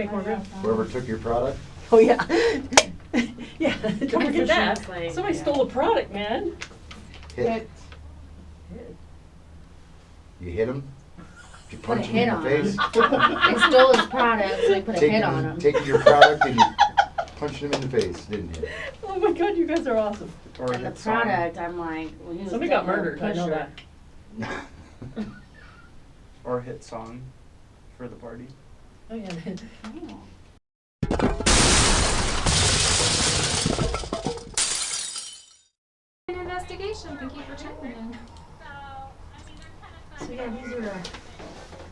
make more room. Whoever took your product? Oh, yeah. Yeah, don't forget that. Like, Somebody stole a product, man. Hit. You hit him? You Put a punch him hit in on the him. face? They stole his product, so they put a hit on him. Taking your product and you punched him in the face, didn't you? Oh my God, you guys are awesome. Or And the hit song. product, I'm like, well, he was Somebody got definitely a murdered, I know pusher. that. Or hit song for the party. Oh, yeah. Oh. An investigation. Thank you for checking in. So yeah, these are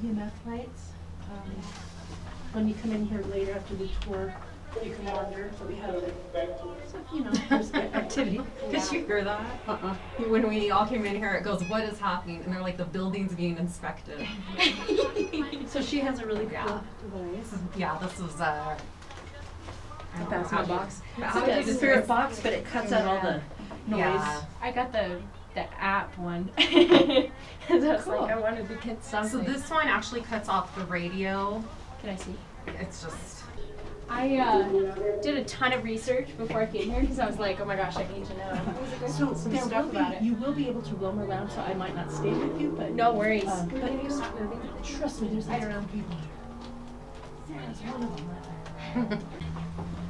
EMF lights. When you come in here later after the tour, you can wander. So we have, there's activity. Did you hear that? When we all came in here, it goes, "What is happening?" And they're like, "The building's being inspected." So she has a really cool Yeah. device. Yeah, this was I don't know, That's how my do you- box. how It's would like you a describe- spirit box, but it cuts out all the noise. Yeah. I got the app one. And I was Cool. like, I wanted to get something. So this one actually cuts off the radio. Can I see? It's just I did a ton of research before I came here because I was like, oh my gosh, I need to know So some there stuff will about it. you will be able to roam around, so I might not stay with you, but No worries. but trust me, there's lots of people. Sarah's one of them right there.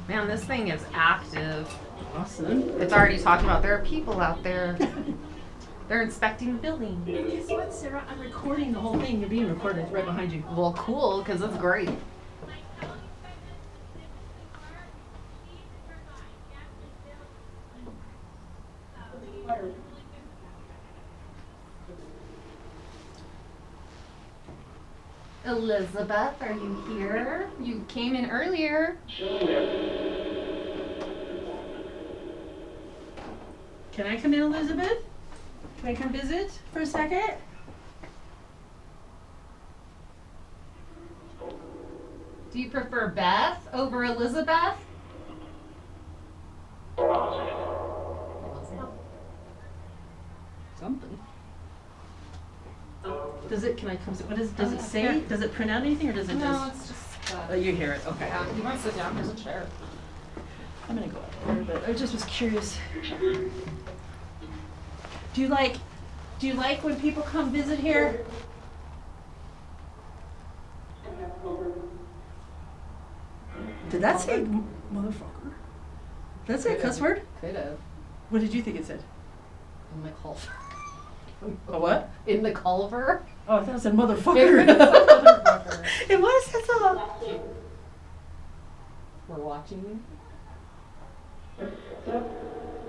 man, this thing is active. Awesome. It's already talking about there are people out there. They're inspecting the building. Guess what, Sarah? I'm recording the whole thing. You're being recorded right behind you. Well, cool, because it's great. Elizabeth, are you here? You came in earlier. Can I come in, Elizabeth? Can I come visit for a second? Do you prefer Beth over Elizabeth? Something. Does it? Can I come? What is? Does it say? Does it print out anything, or does it No, just? it's just. Oh, you hear it. Okay. Yeah, you want to sit down? There's a chair. I'm gonna go up there, but I just was curious. Do you like when people come visit here? Did that say motherfucker? Did that say a cuss word? Could have. What did you think it said? In the culver. A what? In the culver? Oh, I thought it said It motherfucker. could've said motherfucker. It was. That's all. We're watching.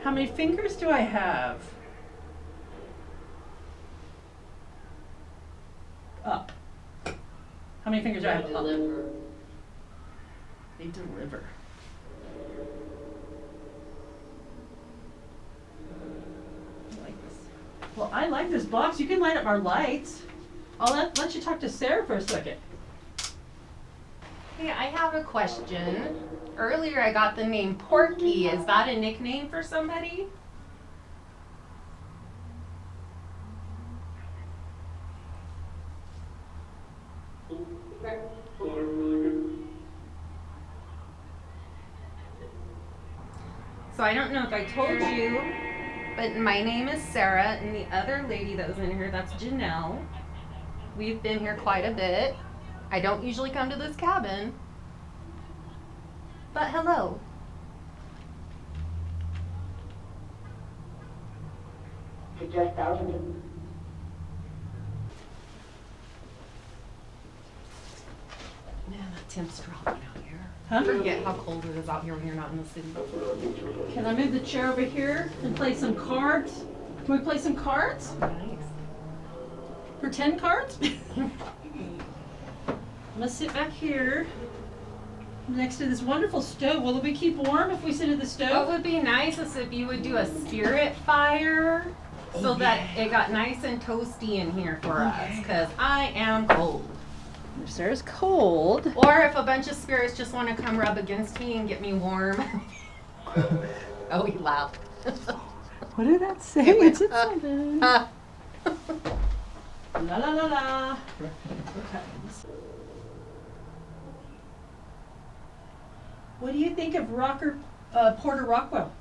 How many fingers do I have? Up. How many fingers do I have? Up. They deliver. I like this. Well, I like this box. You can light up our lights. I'll let you talk to Sarah for a second. Hey, I have a question. Earlier I got the name Porky. Is that a nickname for somebody? So I don't know if I told you, but my name is Sarah, and the other lady that was in here, that's Janelle. We've been here quite a bit. I don't usually come to this cabin, but hello. Man, that temp's dropping out here. Huh? Forget how cold it is out here when you're not in the city. Can I move the chair over here and play some cards? Can we play some cards? Nice. Pretend cards? I'm gonna sit back here next to this wonderful stove. Will we keep warm if we sit at the What stove? would be nice is if you would do a spirit fire so that it got nice and toasty in here for us, because I am cold. Sarah's cold. Or if a bunch of spirits just want to come rub against me and get me warm. Oh, he laughed. What did that say? It went, It's something. La la la la. Okay. What do you think of Porter Rockwell?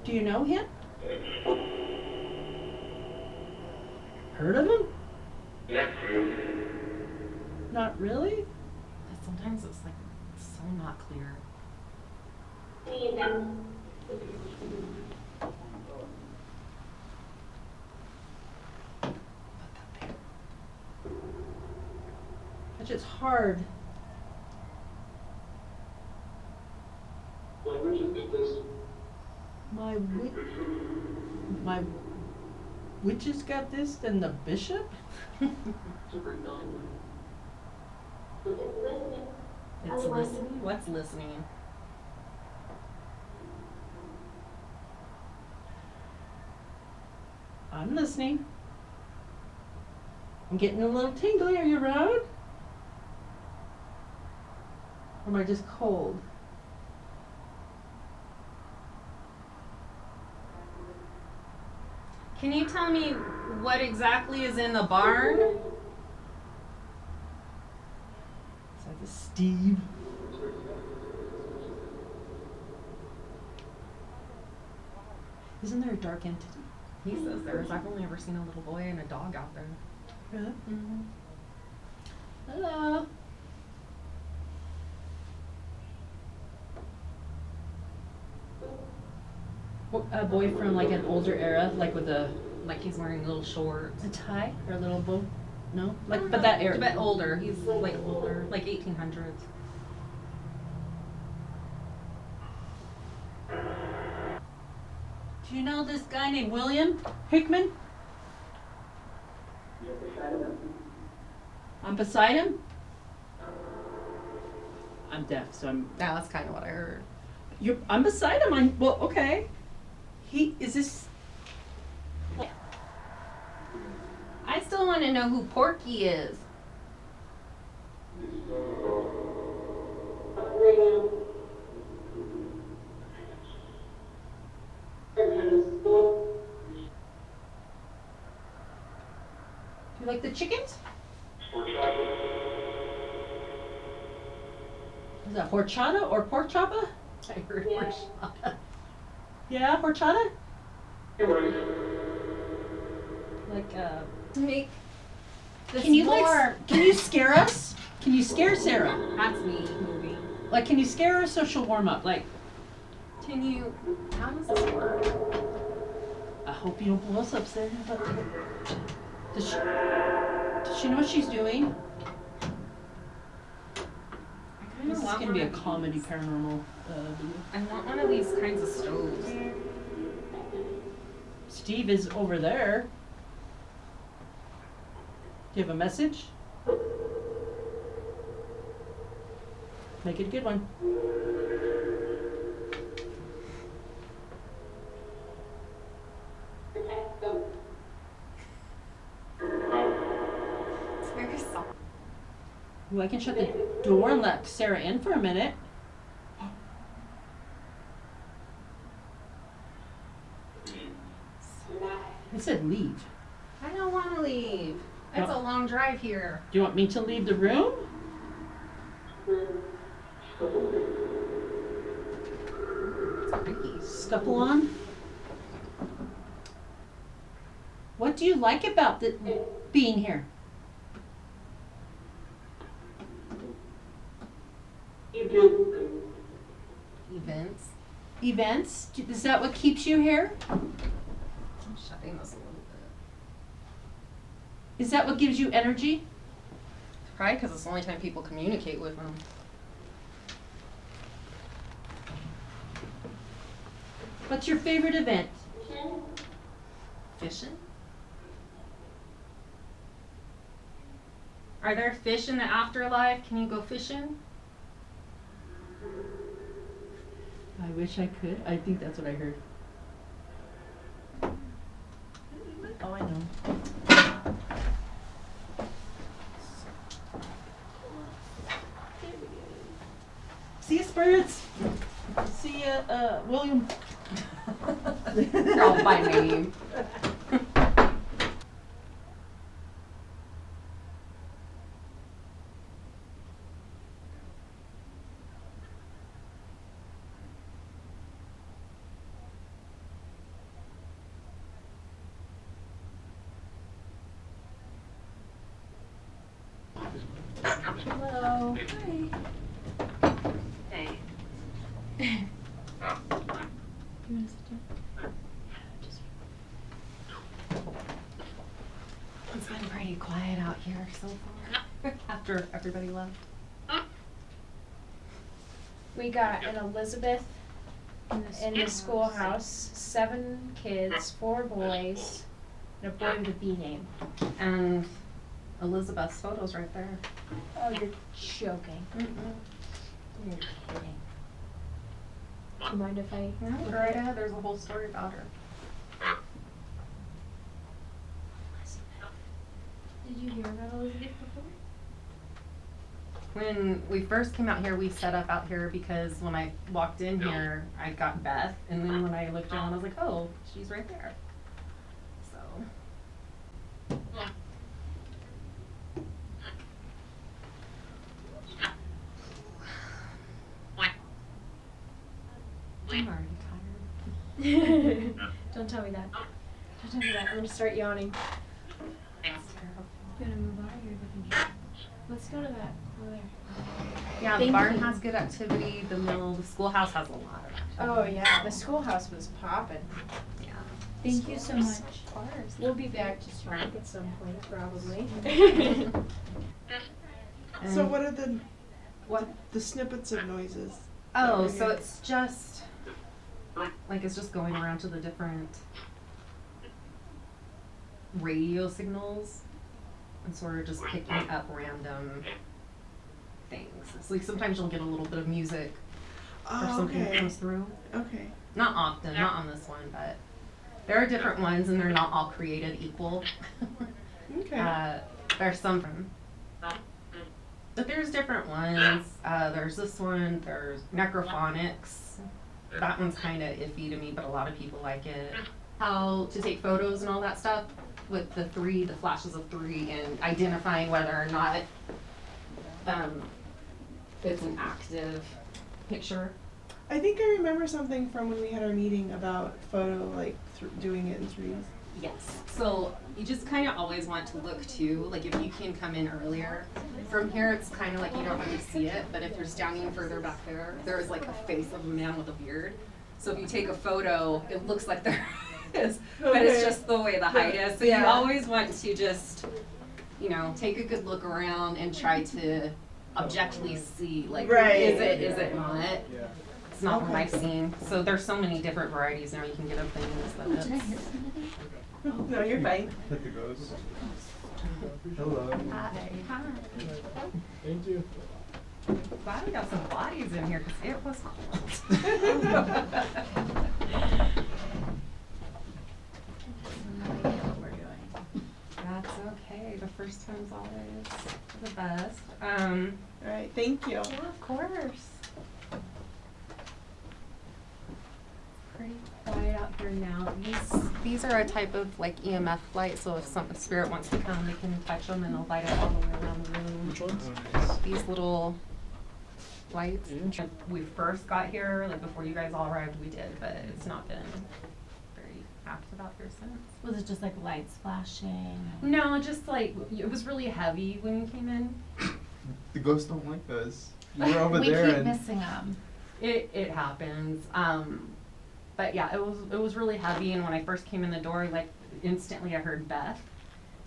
Do you know him? Heard of him? Not really? Sometimes it's like so not clear. Which is hard. My witches got this, then the bishop? It's listening? What's listening? I'm listening. I'm getting a little tingly. Are you around? Or am I just cold? Can you tell me what exactly is in the barn? Is that the Steve? Isn't there a dark entity? He says there is. I've only ever seen a little boy and a dog out there. Really? Mm-hmm. Hello. A boy from like an older era, like with a Like he's wearing little shorts. tie or a little bow? No? Like, but that era. A bit older. He's like older, like 1800s. Do you know this guy named William Hickman? I'm beside him? I'm deaf, so I'm. Yeah, that's kind of what I heard. I'm beside him. Well, okay. Is this? I still want to know who Porky is. Do you like the chickens? Is that horchata or pork choppa? I heard horchata. Yeah, horchata? Like, Make this can you more. can you scare us? Can you scare Sarah? That's me movie. Like, can you scare her so she'll warm up? Like, Can you? How does this work? I hope you don't blow us up, Sarah. But does she know what she's doing? This is gonna be a comedy paranormal video. I want one of these kinds of stoves. Steve is over there. Do you have a message? Make it a good one. It's very soft. Ooh, I can shut the door and let Sarah in for a minute. It said leave. I don't want to leave. It's a long drive here. Do you want me to leave the room? It's creaky. Scuffle on? What do you like about being here? Events. Events? Is that what keeps you here? I'm shutting this a little bit. Is that what gives you energy? Probably because it's the only time people communicate with them. What's your favorite event? Fishing? Are there fish in the afterlife? Can you go fishing? I wish I could. I think that's what I heard. Oh, I know. See you, spirits. See you, William. They're all by name. Hello. Hey. You wanna sit down? It's been pretty quiet out here so far after everybody left. We got an Elizabeth in the schoolhouse, 7 kids, 4 boys, and a boy with a B name. And Elizabeth's photo's right there. Oh, you're joking. You're kidding. Do you mind if I? No, go right ahead. There's a whole story about her. Did you hear about Elizabeth before? When we first came out here, we set up out here because when I walked in here, I got Beth, and then when I looked around, I was like, oh, she's right there. So. I'm already tired. Don't tell me that. Don't tell me that. I'm gonna start yawning. It's terrible. You gonna move on or you're looking? Let's go to that over there. Yeah, the Thank barn you. has good activity. The mill, the schoolhouse has a lot of activity. Oh yeah, the schoolhouse was popping. Yeah. Thank you so much. Of course. We'll be back to Spark at some point, probably. So what are What? the snippets of noises? Oh, so it's just like it's just going around to the different radio signals and sort of just picking up random things. It's like sometimes you'll get a little bit of music or Oh, something that okay. comes through. Okay. Not often, not on this one, but there are different ones and they're not all created equal. Okay. There's some but there's different ones. There's this one, there's necrophonics. That one's kind of iffy to me, but a lot of people like it. How to take photos and all that stuff with the flashes of 3 and identifying whether or not it's an active picture. I think I remember something from when we had our meeting about photo, like doing it in 3s. Yes. So you just kind of always want to look too, like if you can come in earlier. From here, it's kind of like you don't really see it, but if you're standing further back there, there's like a face of a man with a beard. So if you take a photo, it looks like there is, but it's just the way the height is. So you always want to just, you know, take a good look around and try to objectively see, like, is it not? It's not what I've seen. So there's so many different varieties now you can get of things that Did I it's. hit somebody? No, you're fine. Hit the ghost. Hello. Hi. Thank you. Glad we got some bodies in here because it was cold. That's okay. The first time's always the best. All right. Thank you. Yeah, of course. Pretty quiet out here now. These are a type of like EMF light, so if some spirit wants to come, they can touch them and they'll light it all the way around the room. Which ones? These little lights. When we first got here, like before you guys all arrived, we did, but it's not been very active out here since. Was it just like lights flashing? No, just like it was really heavy when we came in. The ghosts don't like us. We're over We there keep and missing them. It happens. But yeah, it was really heavy, and when I first came in the door, like instantly I heard Beth,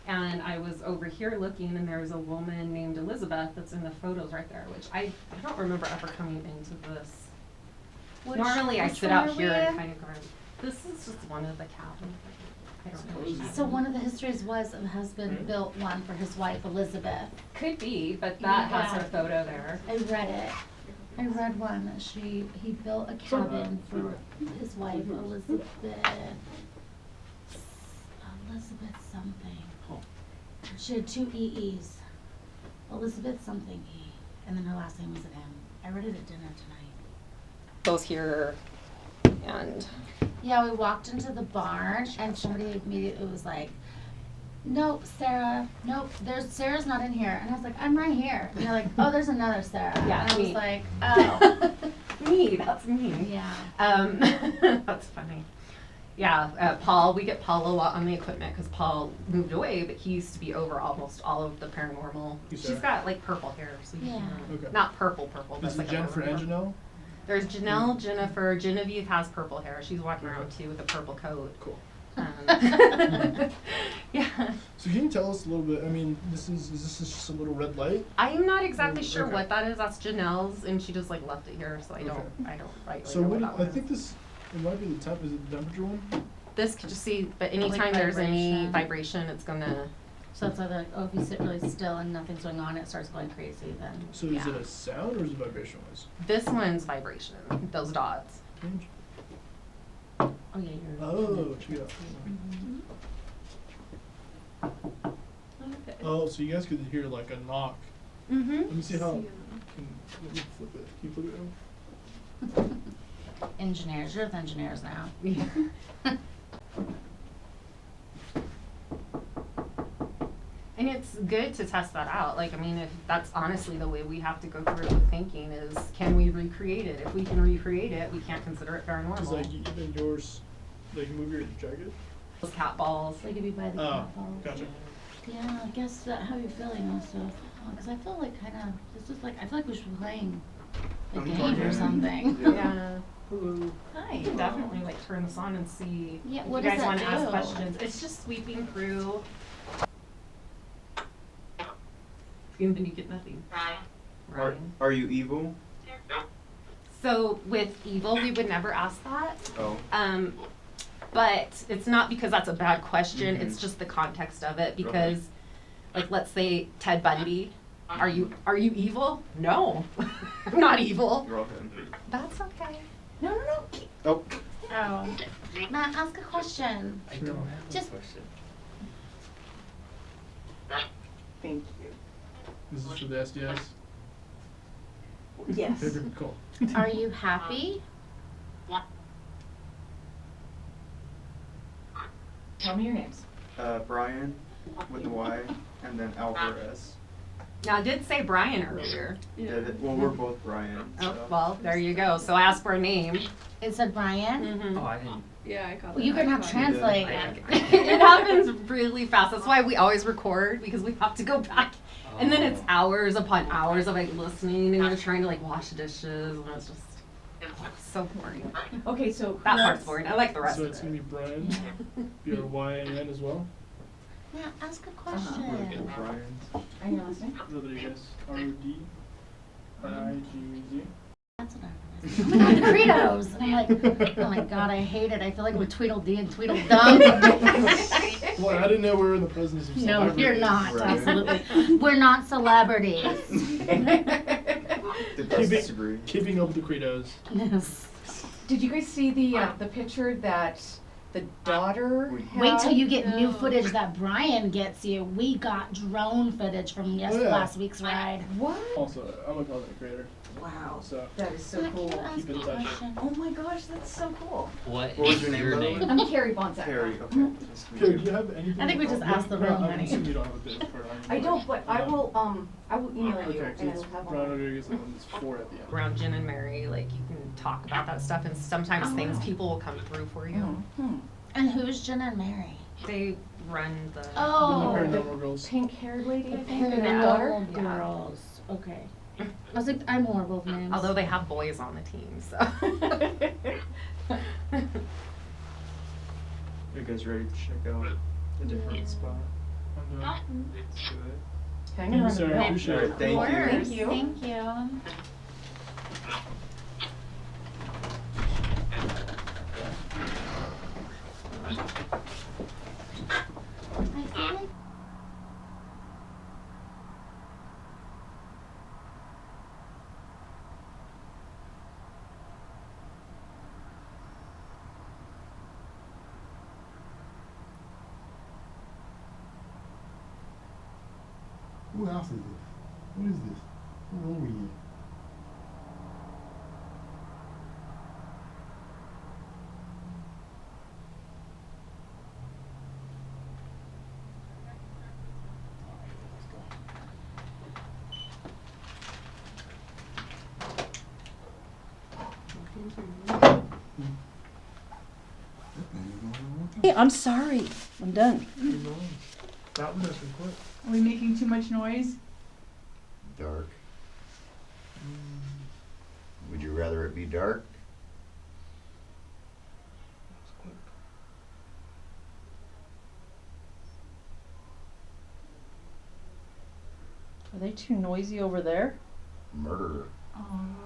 and I was over here looking, and there was a woman named Elizabeth that's in the photos right there, which I don't remember ever coming into this. Normally I which sit one out are we here and in? kind of go. This is just one of the cabins. I don't know. So one of the histories was a husband built one for his wife Elizabeth. Could be, but that has her Yeah. photo there. I read it. I read one that he built a cabin for his wife Elizabeth something. She had 2 EEs. Elizabeth something E. And then her last name was an M. I read it at dinner tonight. Both here and Yeah, we walked into the barn and somebody immediately was like, "Nope, Sarah. Nope, Sarah's not in here." And I was like, "I'm right here." And they're like, "Oh, there's another Sarah." Yeah, and I was me. like, "Oh, me, that's me. yeah." That's funny. Yeah, Paul, we get Paul a lot on the equipment because Paul moved away, but he used to be over almost all of the paranormal. Who's She's that? got like purple hair, so you Yeah. can- Okay. not purple, but Is it like a Jennifer and purple. Janelle? There's Janelle, Jennifer, Genevieve has purple hair. She's walking around too with a purple coat. Cool. Yeah. So can you tell us a little bit? I mean, is this just a little red light? I'm not exactly sure Okay. what that is. That's Janelle's, and she just like left it here, so I don't rightly So know what? what that I one think is. this it might be the temp. Is it the temperature one? This could just see, but anytime Like there's any vibration. vibration, it's gonna. So it's like, oh, if you sit really still and nothing's going on, it starts going crazy. Then. So is it a sound or is it vibration wise? This one's vibration. Those dots. Oh yeah, you're. Oh, check it out. Okay. Oh, so you guys could hear like a knock. Mm-hmm. Let me see how. Let me flip it. Can you flip it out? Engineers, you're with engineers now. And it's good to test that out. Like, I mean, if that's honestly the way we have to go through it with thinking is, can we recreate it? If we can recreate it, we can't consider it paranormal. Cause like even yours, like move your jacket. Those cat balls. Like if you buy the Oh, cat balls. gotcha. Yeah, I guess that how you're feeling also. Because I feel like kind of this is like I feel like we should be playing a I'm game talking. or something. Yeah. Hi. You can definitely like turn this on and see Yeah, if what you does guys that want to ask do? questions. It's just sweeping through. And then you get nothing. Are you evil? So with evil, we would never ask that. Oh. But it's not because that's a bad question. Mhm. It's just the context of it. Because, like, let's say Ted Bundy, are you evil? No, I'm not evil. You're all him. That's okay. No. Oh. Oh. Matt, ask a question. I don't have Just- a question. Thank you. This is for the SDS. Yes. Very cool. Are you happy? Tell me your names. Brian with the Y and then Alvarez. Now I did say Brian earlier. Well, we're both Brian. Oh, So. well, there you go. So I asked for a name. It said Brian. Mm-hmm. I didn't. Yeah, I caught Well, you can have translate. It happens really fast. That's why we always record, because we have to go back. And then it's hours upon hours of like listening, and you're trying to like wash dishes, and it's just so boring. Okay, so That part's boring. I like the rest So of it's it. gonna be Brian, B-R-Y-A-N as well. Matt, ask a We're question. Brian. And your last name? Rodriguez. R-O-D-I-G-Z. That's what I was. Oh my god, the Credos! And I'm like, oh my god, I hate it. I feel like we're Tweedledee and Tweedledum. Well, I didn't know we were in the presence of No, celebrities. you're not. Right. Absolutely. We're not celebrities. Did those disagree? Keeping up with the credos. Yes. Did you guys see the picture that the daughter had? Wait till you get new footage that Brian gets you. We got drone footage from yeah. last week's ride. What? Also, I'm a content creator, Wow. so That is so Matt, can cool. you ask Keep in a touch. question? Oh my gosh, that's so cool. What was your name, by the way? I'm Carrie Bonsack. Carrie. Okay. Nice to meet Carrie, you. do you have anything? I think we just asked the room, I'm honey. assuming you don't have a business card on you. I don't, but I will email you Okay, so and it's it'll have Brian all. Rodriguez and then it's 4 at the end. Around Jen and Mary, like you can talk about that stuff, and sometimes Oh, things wow. people will come through for you. Hmm. And who's Jen and Mary? They run the. Oh, The the Paranormal Girls. Pink-haired lady, I the think, and their daughter. Paranormal Girls. Okay. I was like, I'm horrible with names. Although they have boys on the team, so. You guys ready to check out a different spot? I'm done. Let's do it. Hang Thank you, on. sir. I appreciate it. Thank you. Thank you. Thank you. I feel like Who else is this? What is this? What's wrong with you? That thing is Hey, I'm sorry. I'm done. Who knows? That one doesn't quit. Are we making too much noise? Dark. Would you rather it be dark? Let's quit. Are they too noisy over there? Murderer.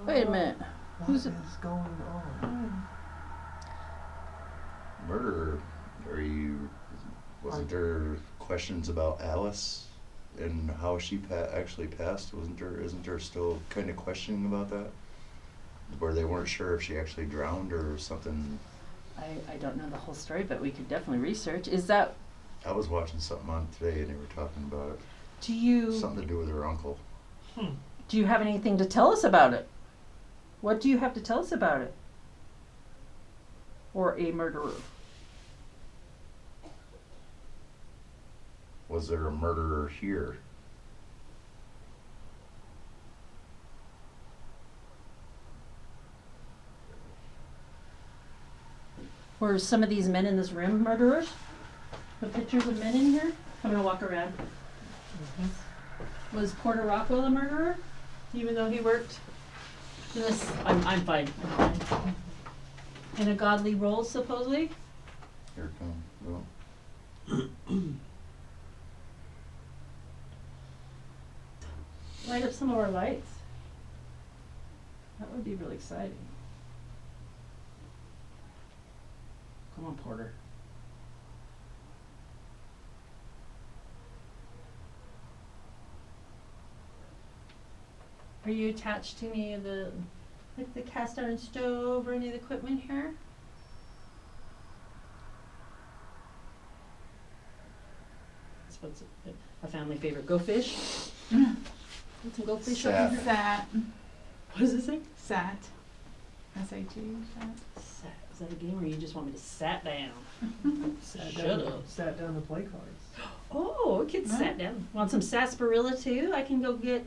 Wait a minute. Who's What is going on? Murderer. Wasn't there questions about Alice and how she actually passed? Isn't there still kind of questioning about that? Where they weren't sure if she actually drowned or something. I don't know the whole story, but we could definitely research. Is that, I was watching something on today and they were talking about it. do you Something to do with her uncle. have anything to tell us about it? What do you have to tell us about it? Or a murderer? Was there a murderer here? Were some of these men in this room murderers? The pictures of men in here? I'm gonna walk around. Was Porter Rockwell a murderer? Even though he worked in this, I'm fine. In a godly role, supposedly? Here it comes. Well, Light up some of our lights. That would be really exciting. Come on, Porter. Are you attached to any of the, like the cast iron stove or any of the equipment here? That's what's a family favorite. Go fish? Want some go fish Sat. over here? Sat. What does it say? Sat. S-A-T. Sat. Sat. Is that a game or you just want me to sat down? Sat Shut down, up. Sat down to play cards. Oh, a kid sat down. Want some sarsaparilla too? I can go get.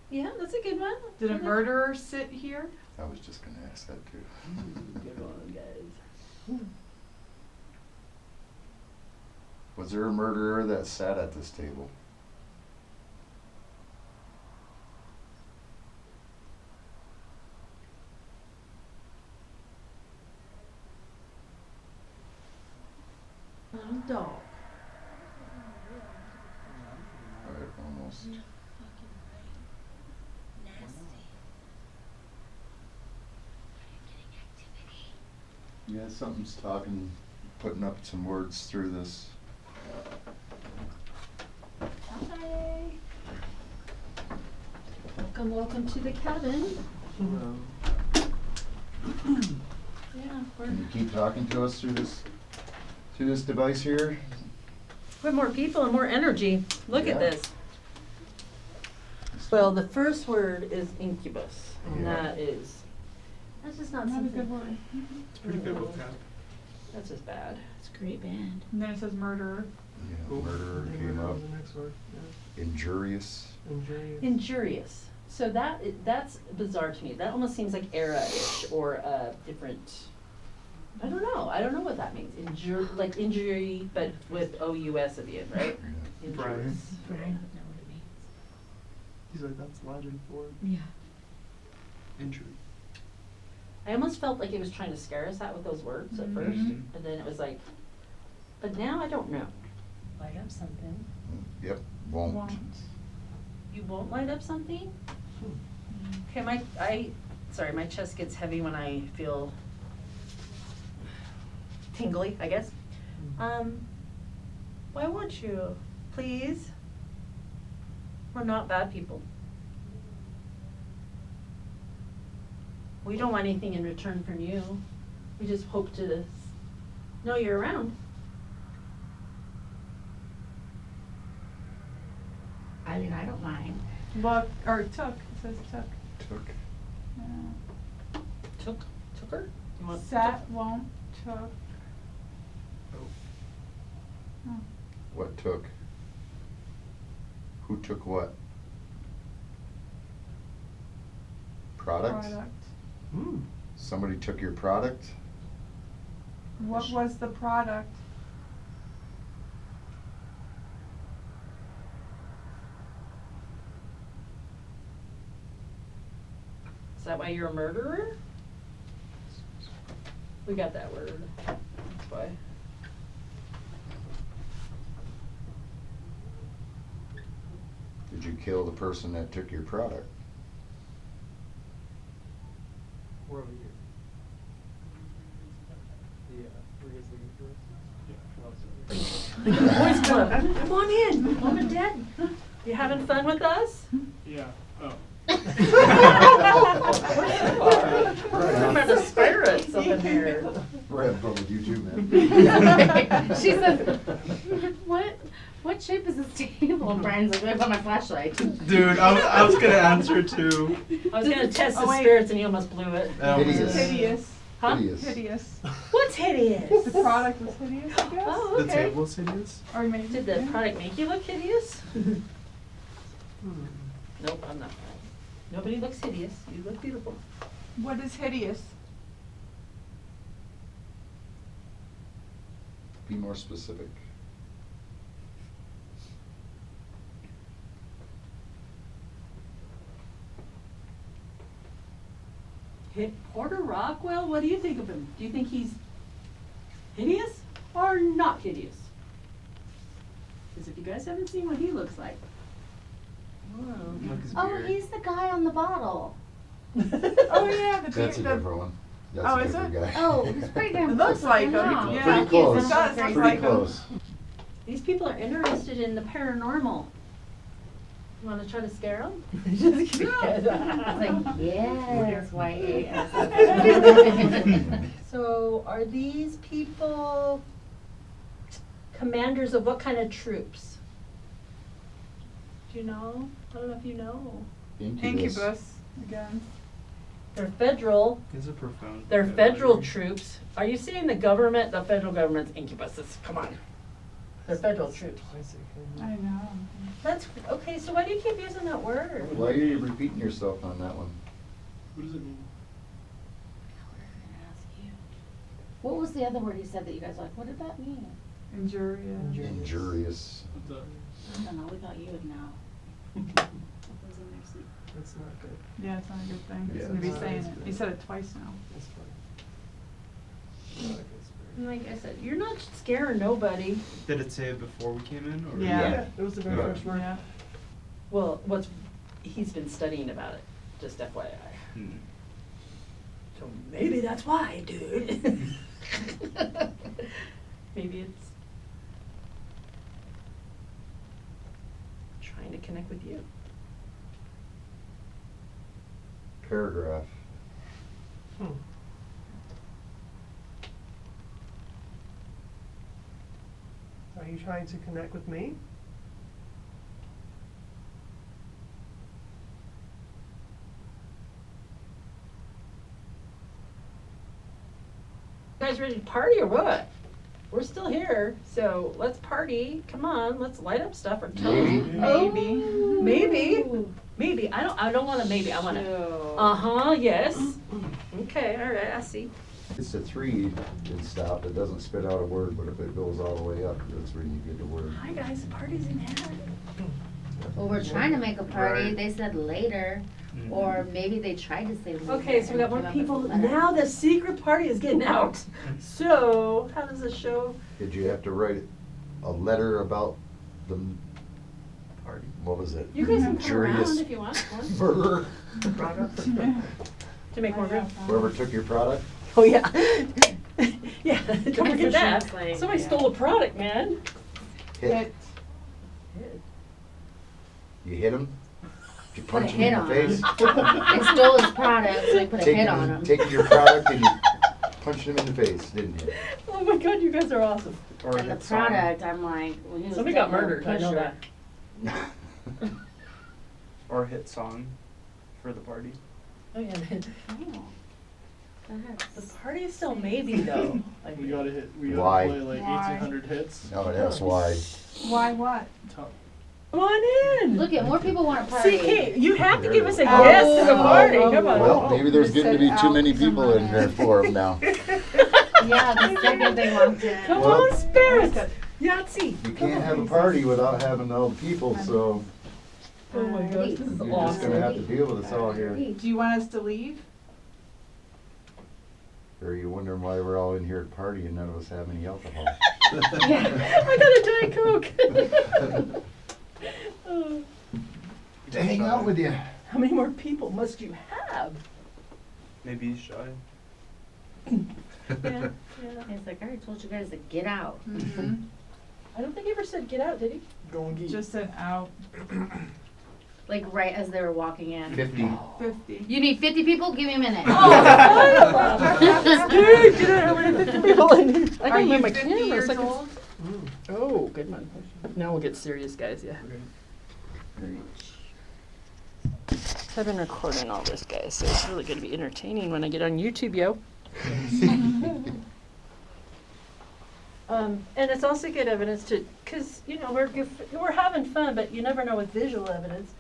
Yeah, that's a good one. Did a murderer sit here? I was just gonna ask that too. Good one, guys. Was there a murderer that sat at this table? Dog. Alright, almost. Yeah, something's putting up some words through this. Hi. Welcome to the cabin. Yeah, Can you keep talking to us through this device here? we're more people and more energy. Look at Yeah. this. Well, the first word is incubus, and Yeah. that's just not Not a something. good word. It's pretty good vocab. That's just bad. It's a great band. And then it says murderer. Yeah, Oh, murderer and came that up. was the next word. Yeah. Injurious. Injurious. Injurious. So that's bizarre to me. That almost seems like era-ish or a different. I don't know. I don't know what that means. Like injury, but with O-U-S at the end, right? Yeah. Injurious. Brian would know what it means. He's like, that's Latin for Yeah. injury. I almost felt like it was trying to scare us out with those words at first, Mhm. and then it was like, but now I don't know. Light up something. Yep, won't. You won't light up something? Okay, my chest gets heavy when I feel tingly, I guess. Why won't you? Please? We're not bad people. We don't want anything in return from you. We just hope to know you're around. I mean, I don't mind. Well, or took. It says took. Took. Took her? You want Sat, won't, took. What took? Who took what? Product? Product. Hmm. Somebody took your product? What was the product? Is that why you're a murderer? We got that word. That's why. Did you kill the person that took your product? We're over here. Yeah, were you guys looking for us? Yeah. Boys Club, come on in, Mom and Dad. You having fun with us? Yeah. Oh. We're about to spirits up in here. We're having fun with you too, man. She says, what shape is this table? And Brian's like, where put my flashlight? Dude, I was gonna answer too. I was gonna test the wait. spirits and you almost blew it. Hideous. Hideous. Huh? Hideous. Hideous. What's hideous? The product was hideous, I guess. Oh, The okay. table was hideous? Or maybe. Did the yeah. product make you look hideous? Nope, I'm not. Nobody looks hideous. You look beautiful. What is hideous? Be more specific. Hit Porter Rockwell, what do you think of him? Do you think he's hideous or not hideous? Because if you guys haven't seen what he looks like. Look his Oh, beard. he's the guy on the bottle. Oh yeah, the That's a beard. different one. That's Oh, a is different it? guy. Oh, he's pretty damn It looks close, like I him. know. Yeah. Pretty close. It does look Pretty like him. close. These people are interested in the paranormal. You want to try to scare them? Just kidding. It's like, yes, white. So are these people commanders of what kind of troops? Do you know? I don't know if you know. Incubus again. They're federal. These are profound. They're federal troops. Are you saying the government, the federal government's incubuses? Come on. They're federal troops. I know. That's, okay, so why do you keep using that word? Why are you repeating yourself on that one? What does it mean? What was the other word he said that you guys like? What did that mean? Injurious. Injurious. The, I don't know. We thought you would know. that's not good. Yeah, it's not a good thing. Yeah, He's gonna be it's not. saying It's it. good. He said it twice now. That's fine. Not a good spirit. And like I said, you're not scaring nobody. Did it say it before we came in? Or Yeah. It was the very Yeah. first word. Yeah. Well, he's been studying about it, just FYI. Hmm. So maybe that's why, dude. Maybe it's trying to connect with you. Paragraph. Are you trying to connect with me? You guys ready to party or what? We're still here, so let's party. Come on, let's light up stuff or tell Maybe. Oh, maybe. Maybe. I don't want a maybe. I want a yes. Okay, all right, I see. It's a 3 and stop. It doesn't spit out a word, but if it goes all the way up, that's when you get the word. Hi guys, the party's in heaven. Well, we're trying to make a party. Right. They said later, Mhm. or maybe they tried to say later. Okay, so we got and more came up people. with a letter. Now the secret party is getting out. So, how does this show? Did you have to write a letter about the, Party. what was it? You guys can come around Injurious if you want. murderer? To make more room. Whoever took your product? Oh, yeah. Yeah, don't forget that. Translate, Somebody yeah. stole a product, man. Hit. You hit him? You Put a punch him hit in the on face? They stole his product, so they put a hit on him. Taking your product and you punched him in the face, didn't you? Oh my God, you guys are awesome. Or And the hit song. product, I'm like, when he was Somebody got dead, murdered, I know pusher. that. Or hit song for the party. Oh, yeah. Oh. The party is still maybe though. Like, We gotta Why? play like Why? 1800 hits. No, that's why. Why what? Top. come on in. Look at more people want a party. CK, you have to give us a Oh. yes to the party. Oh. Come on. Well, maybe there's You getting to said be too many out people in there for him now. Yeah, the second they walked in. Come Well- on, spirits. Yahtzee. You can't have a party without having all the people, so Oh my gosh, this is you're just awesome. gonna have to deal with us all here. Do you want us to leave? Or you wondering why we're all in here at party and none of us have any alcohol? I got a Diet Coke. Oh. To hang out with you. How many more people must you have? Maybe he's shy. Yeah. He's like, I already told you guys to get out. I don't think he ever said get out, did he? Go and geek. Just said out. Like right as they were walking in. 50. 50. You need 50 people? Give me a minute. Dude, you don't know how many 50 people in here. I Are can you move my 50 camera years so I can- old? Oh, good one. Now we'll get serious, guys, yeah. So I've been recording all this, guys, so it's really going to be entertaining when I get on YouTube, yo. And it's also good evidence to, because, you know, we're having fun, but you never know with visual evidence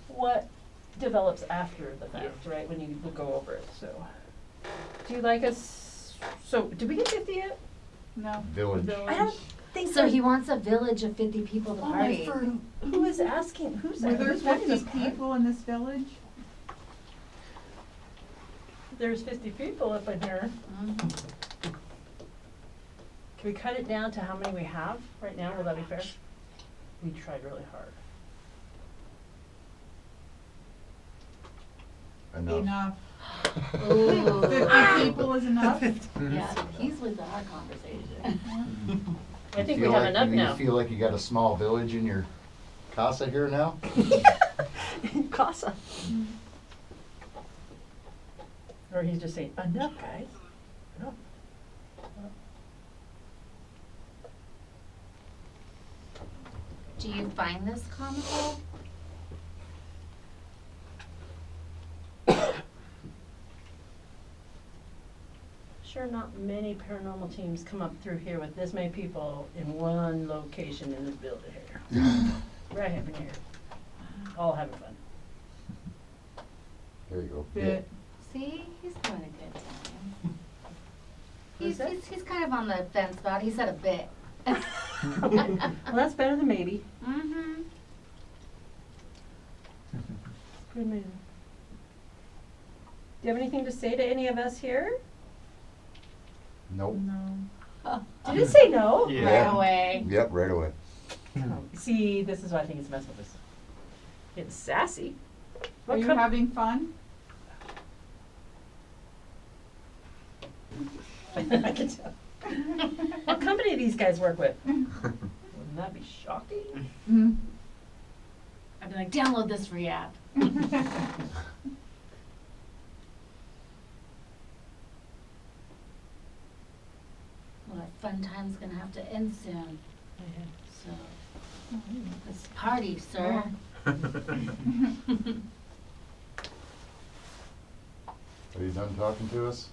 what develops after the fact, right, when you go over it, so. Do you like us, so, did we get 50 yet? No. Village. I don't think So he wants a village of 50 people to party. Who is asking, who's Were there who's wanting 50 this party? people in this village? There's 50 people up in here. Can we cut it down to how many we have right now? Will that be fair? We tried really hard. Enough. Ooh. 50 people is enough? Yeah, he's with our conversation. I think we Feel have like- enough now. You feel like you got a small village in your casa here now? Casa. Or he's just saying, enough, guys. Enough. Do you find this comical? Sure, not many paranormal teams come up through here with this many people in one location in this building here. Right having here. All having fun. There you go. Bit. See, he's having a good time. Who's that? He's kind of on the fence about it. He said a bit. Well, that's better than maybe. Mm-hmm. Good man. Do you have anything to say to any of us here? Nope. No. Did it say no? Yeah. Right away. Yep, right away. See, this is why I think it's messing with us. It's sassy. Are you having fun? I can tell. What company do these guys work with? Wouldn't that be shocking? Mm. I'd be like, download this free app. Well, our fun time's gonna have to end soon, so. Let's party, sir. Are you done talking to us?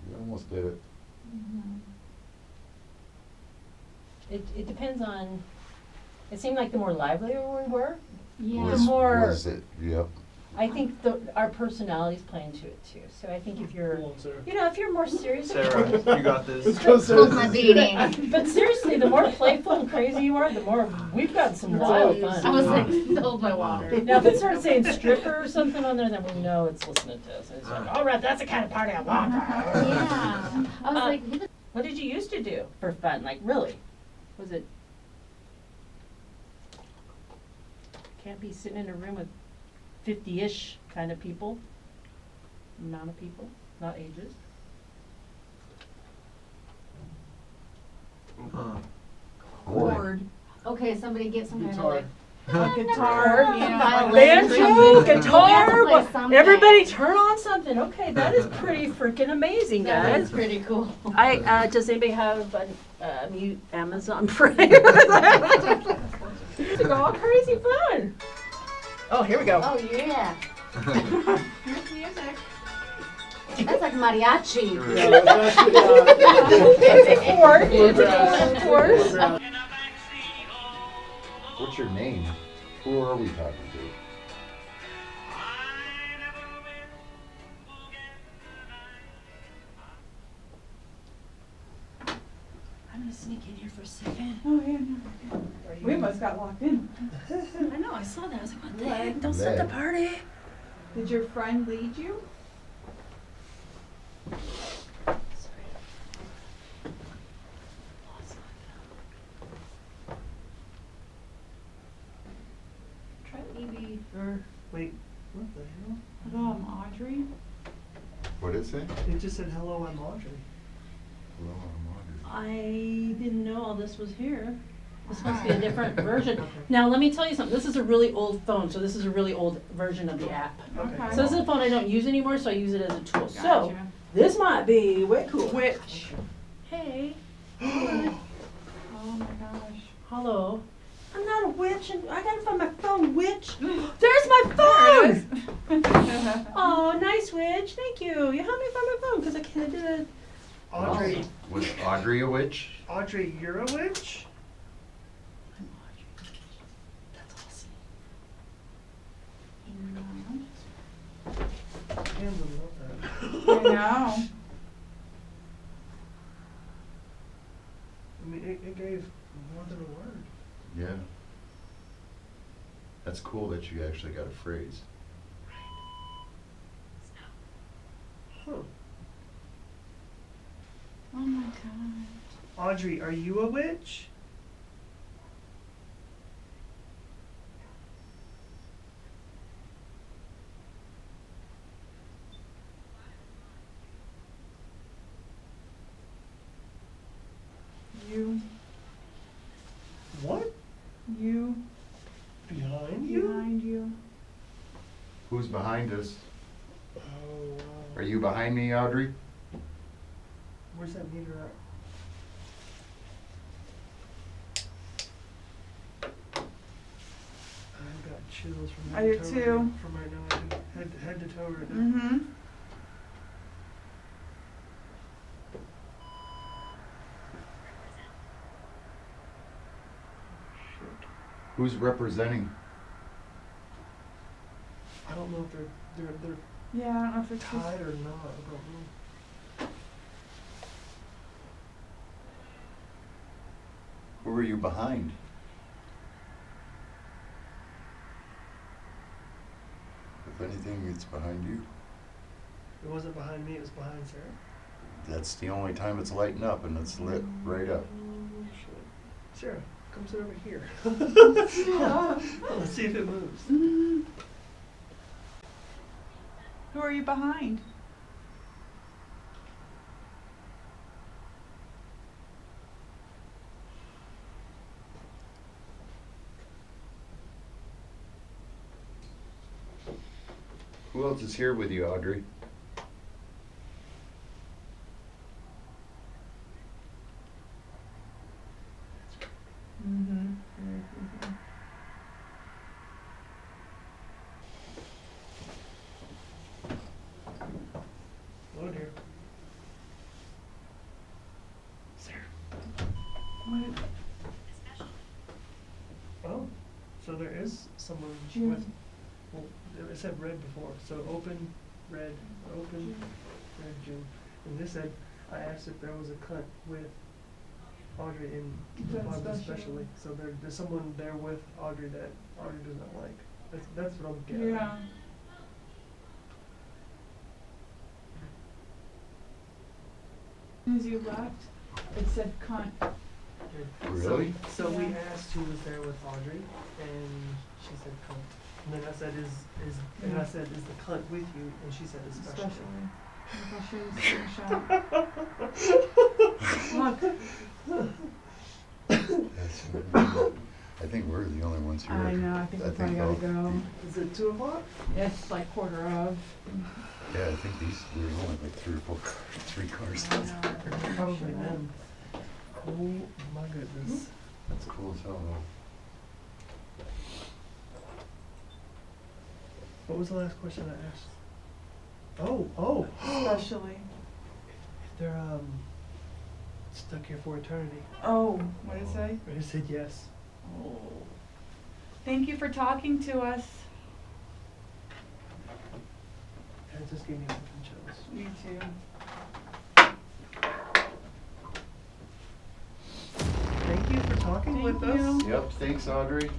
You almost did it. It depends on, it seemed like the more livelier we were, Yeah. the more, Was it? Yep. I think our personalities play into it too. So I think if you're, Come on, Sarah. you know, if you're more serious. Sarah, you got this. Hold my beating. But seriously, the more playful and crazy you are, the more we've got some wild fun. I was like, hold my water. Now, if it started saying stripper or something on there, then we know it's listening to us. And it's like, all right, that's the kind of party I want. Yeah. I was like, What did you used to do for fun? Like, really? Was it? Can't be sitting in a room with 50-ish kind of people. Amount of people, not ages. Chord. okay, somebody get some kind of Guitar. like. A guitar, you know, Violin. Banjo, something. guitar, We have to play what- something. everybody turn on something. Okay, that is pretty freaking amazing, That is guys. pretty cool. Does anybody have a mute Amazon Prime? It's all crazy fun. Oh, here we go. Oh yeah. Here's music. That's like mariachi. Yeah, that's actually, It's a chord. It's a chord. What's your name? Who are we talking to? to sneak in here for a second? Oh, yeah, no. We almost got locked in. I know, I saw that. I was like, what the What? heck? Don't start the Leg. party. Did your friend lead you? Try Evie or Wait, what the hell? Audrey. What is it? It just said, hello, I'm Audrey. Hello, I'm Audrey. I didn't know all this was here. This must be a different version. Now, let me tell you something. This is a really old phone, so this is a really old version of the app. Okay. So this is a phone I don't use anymore, so I use it as a tool. So, Gotcha. this might be way cool. Which? Hey. Oh my gosh. Hello. I'm not a witch, and I gotta find my phone, witch. There's my phone! There it is. Oh, nice witch. Thank you. You helped me find my phone, because I can't do it. Audrey, Was Audrey a witch? Audrey, you're a witch? I'm Audrey. That's awesome. Hands would love that. I know. I mean, it gave more than a word. Yeah. That's cool that you actually got a phrase. Huh. Oh my god. Audrey, are you a witch? You. What? You. Behind you? Behind you. Who's behind us? Oh, wow. Are you behind me, Audrey? Where's that meter at? I've got chills from I head do to toe too. From right now, I do. Head to toe right now. Mm-hmm. Shit. Who's representing? I don't know if they're Yeah, I don't know if it's tied or not. I don't know. Who are you behind? If anything, it's behind you. It wasn't behind me, it was behind Sarah. That's the only time it's lighting up, and it's lit right up. Oh, shit. Sarah, come sit over here. Let's see if it moves. Who are you behind? Who else is here with you, Audrey? Mm-hmm. Hello, dear. Sarah. What? Oh, so there is someone June. with, well, it said red before, so open, red, June. And this said, I asked if there was a cut with Audrey in That's Bob's special. especially. So there's someone there with Audrey that Audrey does not like. That's what I'm getting. Yeah. As you left, it said cunt. Really? So we Yeah. asked who was there with Audrey, and she said cunt. And then I said, and I said, is the cunt with you? And she said, especially. Especially. Look, I'll show you the screenshot. Look. That's, I think we're the only ones here. I know, I think we probably gotta go. Is it 2 o'clock? It's like quarter of. Yeah, I think we were only like 3 or 4 cars, 3 cars. I know. Probably them. Oh my goodness. That's cool as hell though. What was the last question I asked? Oh. Especially. If they're stuck here for eternity. Oh, what did it say? I just said yes. Oh. Thank you for talking to us. That just gave me fucking chills. Me too. being with Thank us. you. Yep, thanks, Audrey.